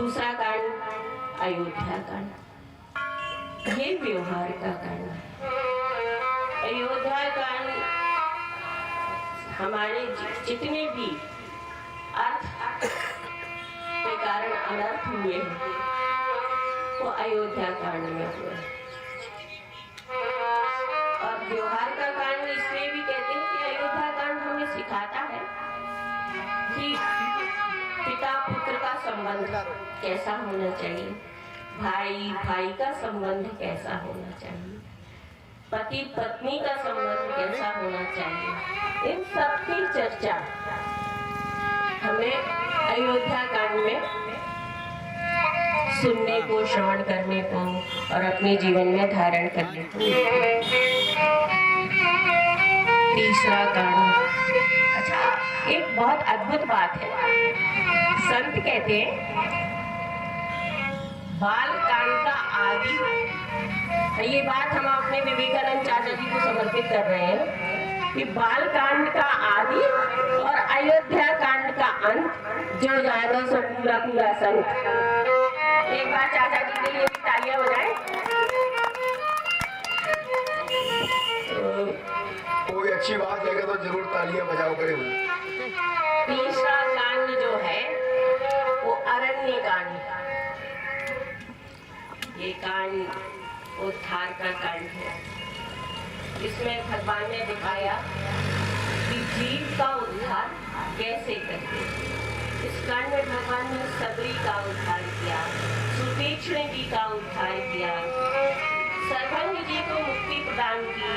दूसरा कांड अयोध्या कांड। ये व्यवहार का कांड है। अयोध्या कांड हमारे जितने भी अर्थ के कारण अनर्थ हुए हैं वो अयोध्या कांड में हुए। और व्यवहार का कांड इसलिए भी कहते हैं कि अयोध्या कांड हमें सिखाता है कि पिता पुत्र का संबंध कैसा होना चाहिए, भाई भाई का संबंध कैसा होना चाहिए, पति पत्नी का संबंध कैसा होना चाहिए। इन सब की चर्चा हमें अयोध्या कांड में सुनने को, श्रवण करने को और अपने जीवन में धारण करने को। तीसरा कांड। अच्छा, एक बहुत अद्भुत बात है। संत कहते हैं बाल कांड का आदि, ये बात हम अपने विवेकानंद चाचा जी को समर्पित कर रहे हैं कि बाल कांड का आदि और अयोध्या कांड का अंत जो जाएगा सो पूरा पूरा संत। एक बार चाचा जी के लिए भी तालियां बजाएं। कोई अच्छी बात है तो जरूर तालियां बजाओ करें। तीसरा कांड जो है वो अरण्य कांड। ये कांड उद्धार का कांड है। इसमें भगवान ने दिखाया कि जीव का उद्धार कैसे करते। इस कांड में भगवान ने सबरी का उद्धार किया, सुतीक्ष्ण जी का उद्धार किया, सर्वंग जी को मुक्ति प्रदान की,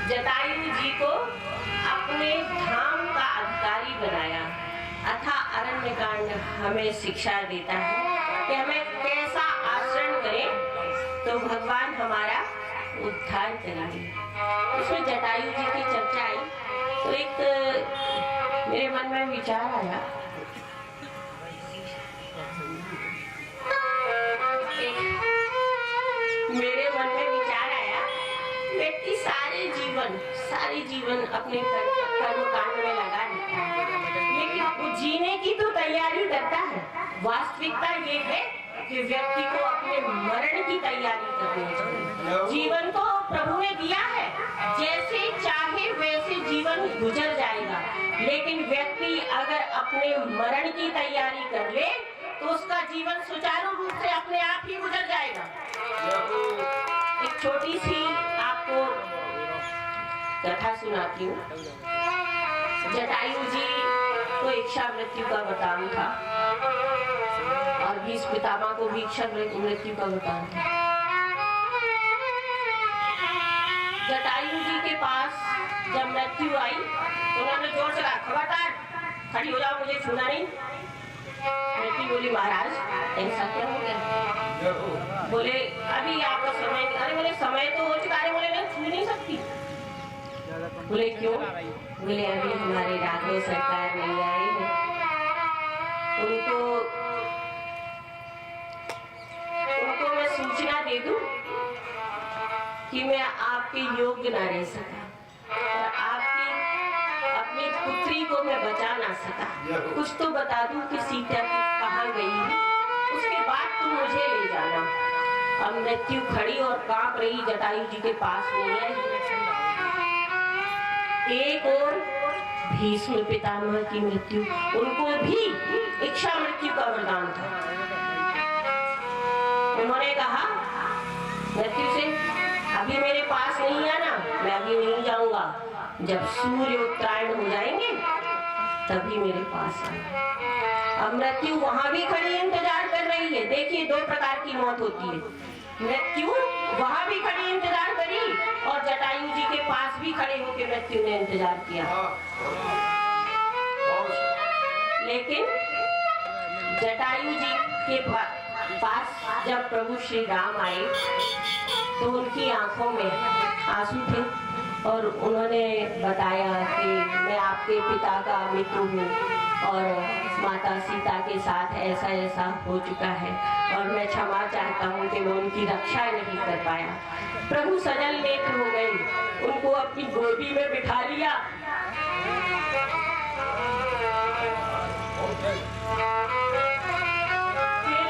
जटायु जी को अपने धाम का अधिकारी बनाया। अथा अरण्य कांड हमें शिक्षा देता है कि हमें कैसा आचरण करें तो भगवान हमारा उद्धार करेंगे। उसमें जटायु जी की चर्चा आई तो एक मेरे मन में विचार आया, व्यक्ति सारे जीवन अपने कर्म कांड में लगा देता है, लेकिन वो जीने की तो तैयारी करता है। वास्तविकता ये है कि व्यक्ति को अपने मरण की तैयारी करनी चाहिए। जीवन को प्रभु ने दिया है, जैसे चाहे वैसे जीवन गुजर जाएगा, लेकिन व्यक्ति अगर अपने मरण की तैयारी कर ले तो उसका जीवन सुचारू रूप से अपने आप ही गुजर जाएगा। एक छोटी सी आपको कथा सुनाती हूँ। जटायु जी को इच्छा मृत्यु का वरदान था और भीष्म पितामह को भी इच्छा मृत्यु का वरदान था। जटायु जी के पास जब मृत्यु आई तो उन्होंने जोर से कहा, खबरदार खड़ी हो जाओ, मुझे छूना नहीं। मृत्यु बोली, महाराज ऐसा क्या हो गया? बोले अभी आपका समय। अरे बोले समय तो हो चुका है। बोले मैं छू नहीं सकती। बोले क्यों? बोले अभी हमारे राघव सरकार नहीं आई है, उनको मैं सूचना दे दूं कि मैं आपके योग्य ना रह सका और आपकी अपनी पुत्री को मैं बचा ना सका। कुछ तो बता दूं कि सीता कहाँ गई, उसके बाद तुम मुझे ले जाना। अब मृत्यु खड़ी और कांप रही जटायु जी के पास नहीं है। एक और भीष्म पितामह की मृत्यु, उनको भी इच्छा मृत्यु का वरदान था। उन्होंने कहा मृत्यु से, अभी मेरे पास नहीं आना, मैं अभी नहीं जाऊंगा, जब सूर्य उत्तरायण हो जाएंगे तभी मेरे पास आना। अब मृत्यु वहां भी खड़ी इंतजार कर रही है। देखिए, दो प्रकार की मौत होती है। मृत्यु वहां भी खड़ी इंतजार करी और जटायु जी के पास भी खड़े होकर मृत्यु ने इंतजार किया। लेकिन जटायु जी के पास जब प्रभु श्री राम आए तो उनकी आंखों में आंसू थे और उन्होंने बताया कि मैं आपके पिता का मित्र हूँ और माता सीता के साथ ऐसा ऐसा हो चुका है और मैं क्षमा चाहता हूँ कि मैं उनकी रक्षा नहीं कर पाया। प्रभु सजल नेत्र हो गए, उनको अपनी गोदी में बिठा लिया। फिर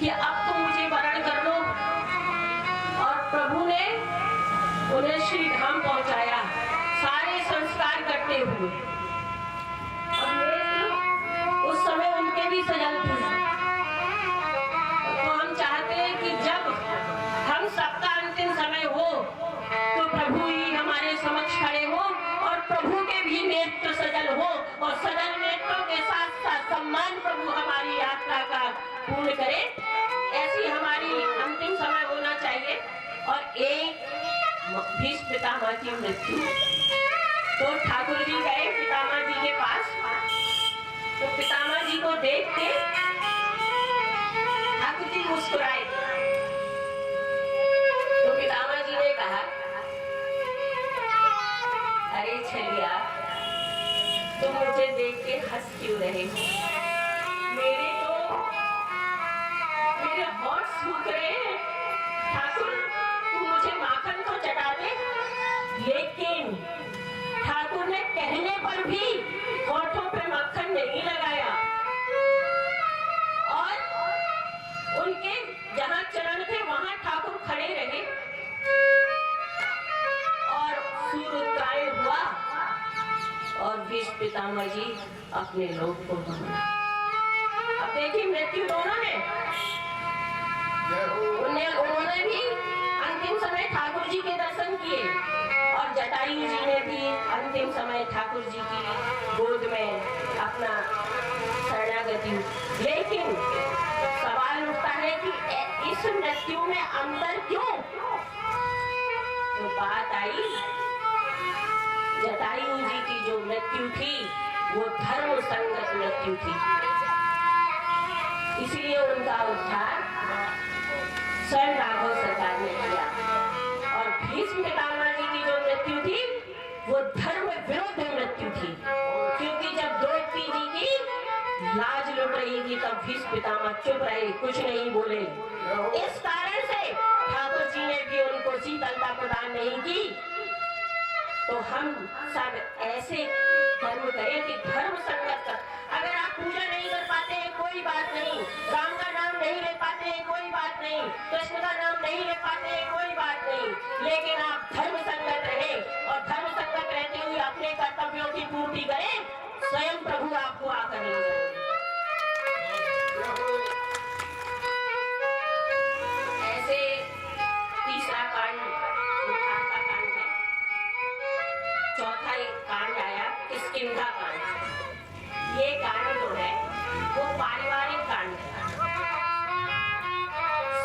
कि अब तो मुझे वरण कर लो, और प्रभु ने उन्हें श्री धाम पहुंचाया सारे संस्कार करते हुए। और नेत्र उस समय उनके भी सजल थे। तो हम चाहते हैं कि जब हम सबका अंतिम समय हो तो प्रभु ही हमारे समक्ष खड़े हो और प्रभु के भी नेत्र सजल हो, और सजल नेत्रों के साथ साथ सम्मान प्रभु हमारी यात्रा का पूर्ण करे। ऐसी हमारी अंतिम समय होना चाहिए। और एक भीष्म पितामह की मृत्यु, तो ठाकुर जी गए पितामह जी के पास। तो पितामह जी को देख के ठाकुर जी मुस्कुराए। तो पितामह जी ने कहा, अरे छलिया, तुम मुझे देख के हंस क्यों रहे हो? मेरे होंठ सूख रहे हैं। ठाकुर, तू मुझे माखन तो चटा दे। लेकिन ठाकुर ने कहने पर भी होठों पे माखन नहीं लगाया, और उनके जहां चरण थे वहां ठाकुर खड़े रहे। और सूर्य उत्तरायण हुआ और भीष्म पितामह जी अपने लोक को गए। अब देखिए, मृत्यु दोनों ने, उन्होंने भी अंतिम समय ठाकुर जी के दर्शन किए, और जटायु जी ने भी अंतिम समय ठाकुर जी की गोद में अपना शरणागति। लेकिन सवाल उठता है कि इस मृत्यु में अंतर क्यों? तो बात आई, जटायु जी की जो मृत्यु थी वो धर्म संगत मृत्यु थी, इसलिए उनका उद्धार स्वयं राघव सरकार ने किया। और भीष्म पितामह जी की जो मृत्यु थी वो धर्म विरुद्ध मृत्यु थी, क्योंकि जब द्रौपदी जी की लाज लुट रही थी तब भीष्म पितामह चुप रहे, कुछ नहीं बोले। इस कारण से ठाकुर जी ने भी उनको शीतलता प्रदान नहीं की। तो हम सब ऐसे कर्म करें कि धर्म संगत कर। अगर आप पूजा नहीं कर पाते हैं कोई बात नहीं, राम का नाम नहीं ले पाते हैं कोई बात नहीं, कृष्ण का नाम नहीं ले पाते हैं कोई बात नहीं, लेकिन आप धर्म संगत रहें, और धर्म संगत रहते हुए अपने कर्तव्यों की पूर्ति करें, स्वयं प्रभु आपको आकर लेंगे। ऐसे तीसरा कांड उद्धार का कांड है। चौथा एक कांड आया किष्किंधा कांड। ये कांड जो है वो पारिवारिक कांड है।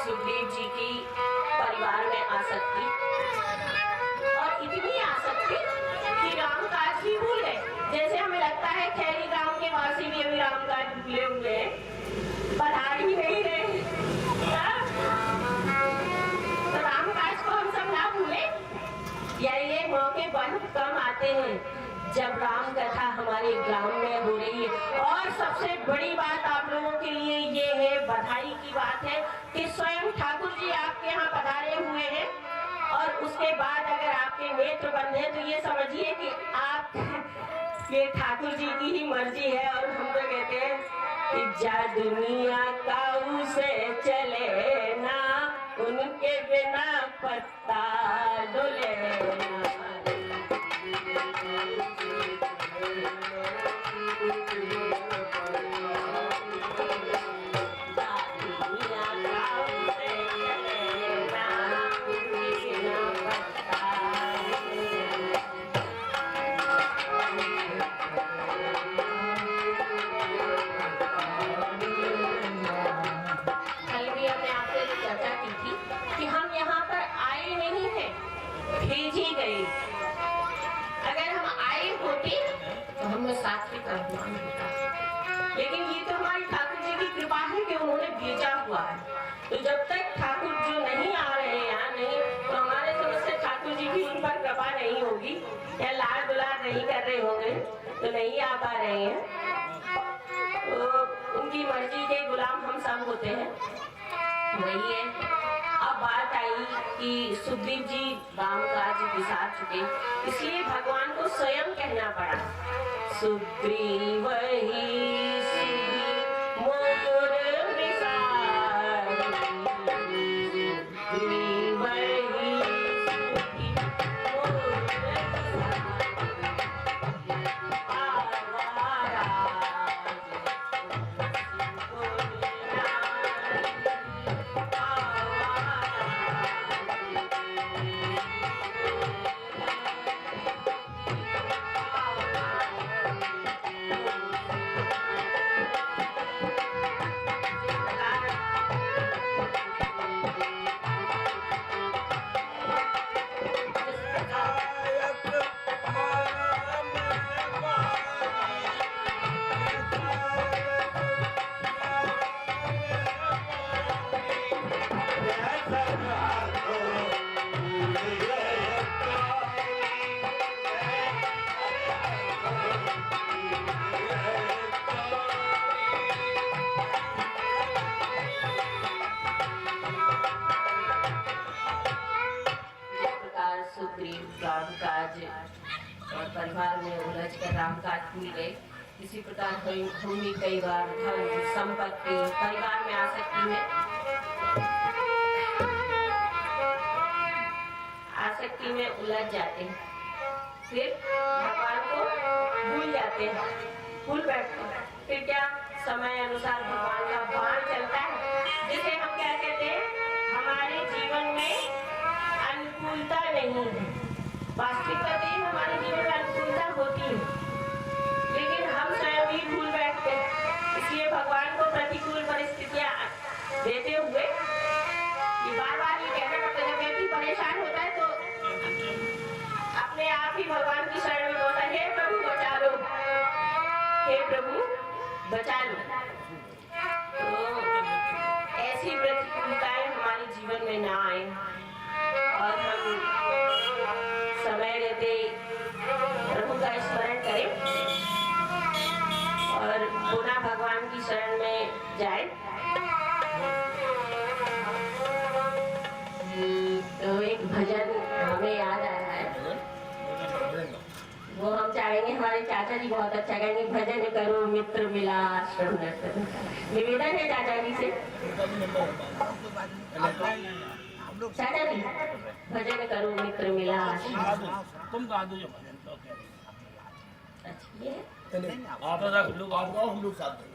सुग्रीव जी की परिवार में आसक्ति, और इतनी आसक्ति कि राम काज भी भूल गए। जैसे हमें लगता है खैरी गांव के वासी भी अभी राम काज भूले हुए हैं, पधार ही नहीं रहे। तो राम काज को हम सब ना भूले, या ये मौके बहुत कम आते हैं जब राम कथा हमारे ग्राम में हो रही है। और सबसे बड़ी बात आप लोगों के लिए ये है, बधाई की बात है कि स्वयं ठाकुर जी आपके यहाँ पधारे हुए हैं, और उसके बाद अगर आपके नेत्र बंद है तो ये समझिए कि आप ये ठाकुर जी की ही मर्जी है। और हम तो कहते हैं कि जा दुनिया काऊ से चले ना, उनके बिना पत्ता डोले ना। लेकिन ये तो हमारी ठाकुर जी की कृपा है कि उन्होंने भेजा हुआ है। तो जब तक ठाकुर जो नहीं आ रहे हैं यहाँ नहीं, तो हमारे समझ से ठाकुर जी की उन पर कृपा नहीं होगी, या लाड दुलार नहीं कर रहे होंगे, तो नहीं आ पा रहे हैं। तो उनकी मर्जी के गुलाम हम सब होते हैं, वही है। अब बात आई कि सुग्रीव जी राम काज बिसार चुके, इसलिए भगवान को स्वयं कहना पड़ा, सुग्रीव ही मोर विसार परिवार में उलझ कर राम काज भूल गए। इसी प्रकार हम भी कई बार धन संपत्ति परिवार में आसक्ति में उलझ जाते हैं, फिर भगवान को भूल जाते हैं, भूल बैठते हैं। फिर क्या समय अनुसार भगवान का बाण चलता है, जिसे हम क्या कहते हैं, हमारे जीवन में अनुकूलता नहीं है। वास्तविकता तो हमारे जीवन में अनुकूलता होती है, लेकिन हम स्वयं ही भूल बैठते हैं। इसलिए भगवान को प्रतिकूल परिस्थितियां देते हुए ये बार-बार ये कहना पड़ता है। जब व्यक्ति परेशान होता है तो अपने आप ही भगवान की शरण में बोलता है, हे प्रभु बचा लो, हे प्रभु बचा लो। तो ऐसी प्रतिकूलताएं हमारे जीवन में ना आए और हम समय रहते प्रभु का स्मरण करें और पुनः भगवान की शरण में जाए। तो एक भजन हमें याद आ रहा है, वो हम चाहेंगे, हमारे चाचा जी बहुत अच्छा गाएंगे। भजन करो मित्र मिला आश्रम दर्शन। निवेदन है चाचा जी से। चाचा जी भजन करो मित्र मिला आश्रम। तुम गा दो जो भजन तो अच्छा ये आप लोग आप गाओ, हम लोग साथ देंगे।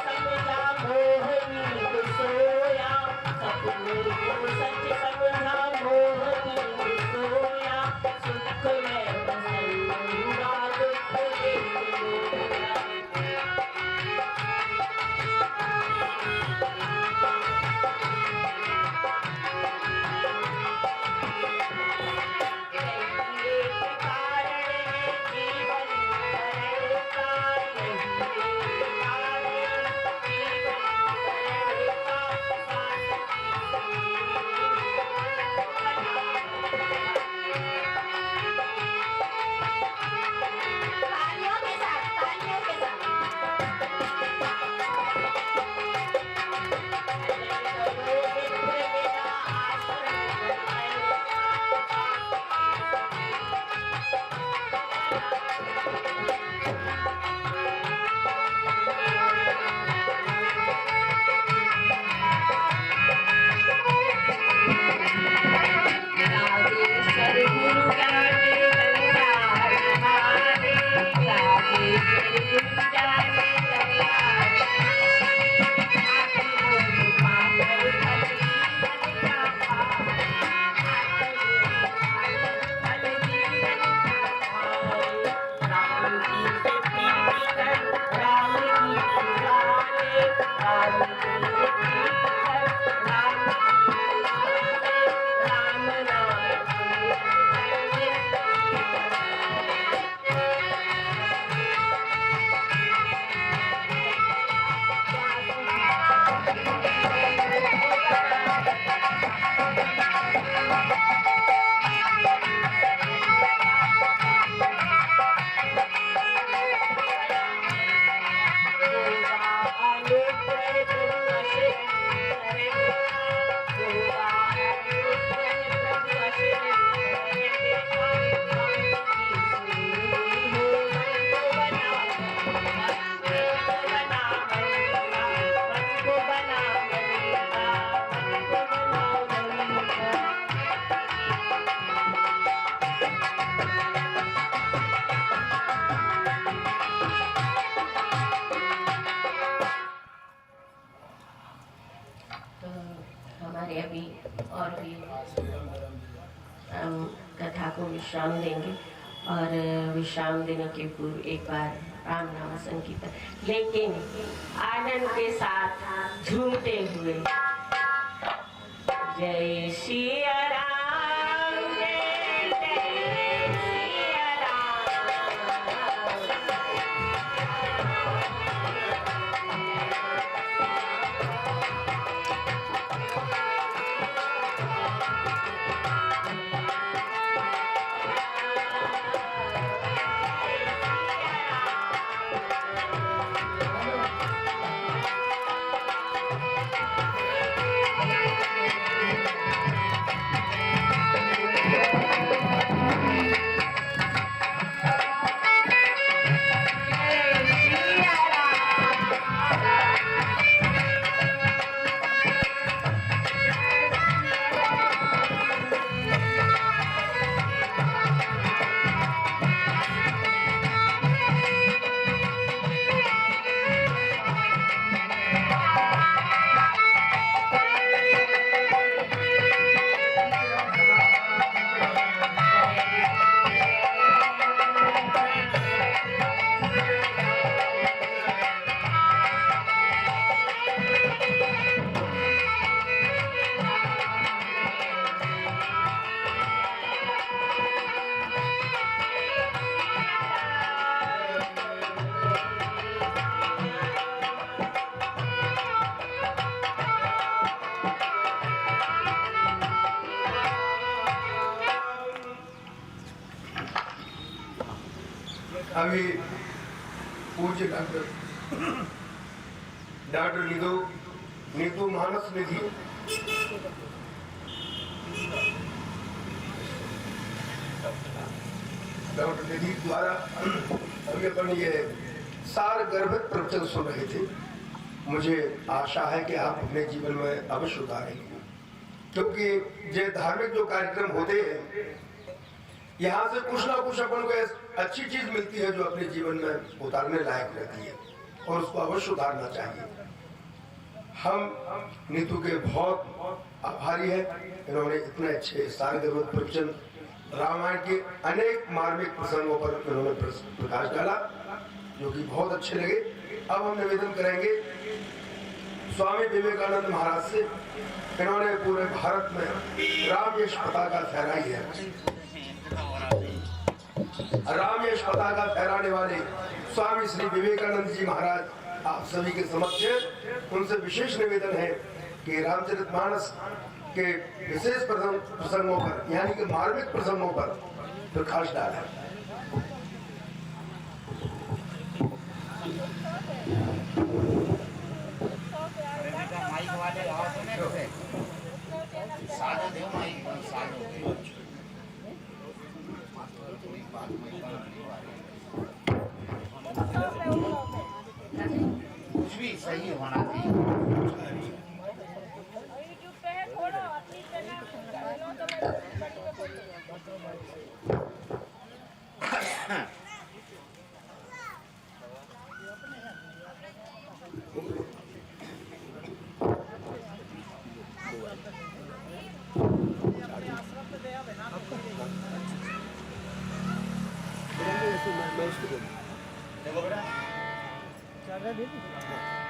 समझा मोहनी को सोया, सपने को सच समझा मोहनी को सोया, सुख में बसंगा दुख देखूंगा। हमारे अभी और भी हम कथा को विश्राम देंगे और विश्राम देने के पूर्व एक बार राम नाम संकीर्तन, लेकिन आनंद के साथ झूमते हुए। जय सिया राम, जय जय सिया राम। अभी पूज्य डॉक्टर नीतू मानस निधि डॉक्टर निधि द्वारा हम अपन ये सार गर्भित प्रवचन सुन रहे थे। मुझे आशा है कि आप अपने जीवन में अवश्य उतारेंगे, क्योंकि ये धार्मिक जो कार्यक्रम होते हैं यहाँ से कुछ ना कुछ अपन को अच्छी चीज मिलती है जो अपने जीवन में उतारने लायक रहती है। और उसको अवश्य उतारना चाहिए। हम नीतू के बहुत आभारी है, इन्होंने इतने अच्छे सारे गर्भवत प्रवचन रामायण के अनेक मार्मिक प्रसंगों पर इन्होंने प्रकाश डाला, जो कि बहुत अच्छे लगे। अब हम निवेदन करेंगे स्वामी विवेकानंद महाराज से। इन्होंने पूरे भारत में राम यश पताका फहराई है। राम यश पताका फहराने वाले स्वामी श्री विवेकानंद जी महाराज आप सभी के समक्ष उनसे विशेष निवेदन है कि रामचरितमानस के विशेष प्रसंगों पर यानी कि मार्मिक प्रसंगों पर प्रकाश डालें। माइक वाले आओ तो नहीं रुके साधो दे माइक साधो कुछ भी सही होना चाहिए। यूट्यूब पे है, खोलो अपनी चैनल लो तो मैं देखो बेटा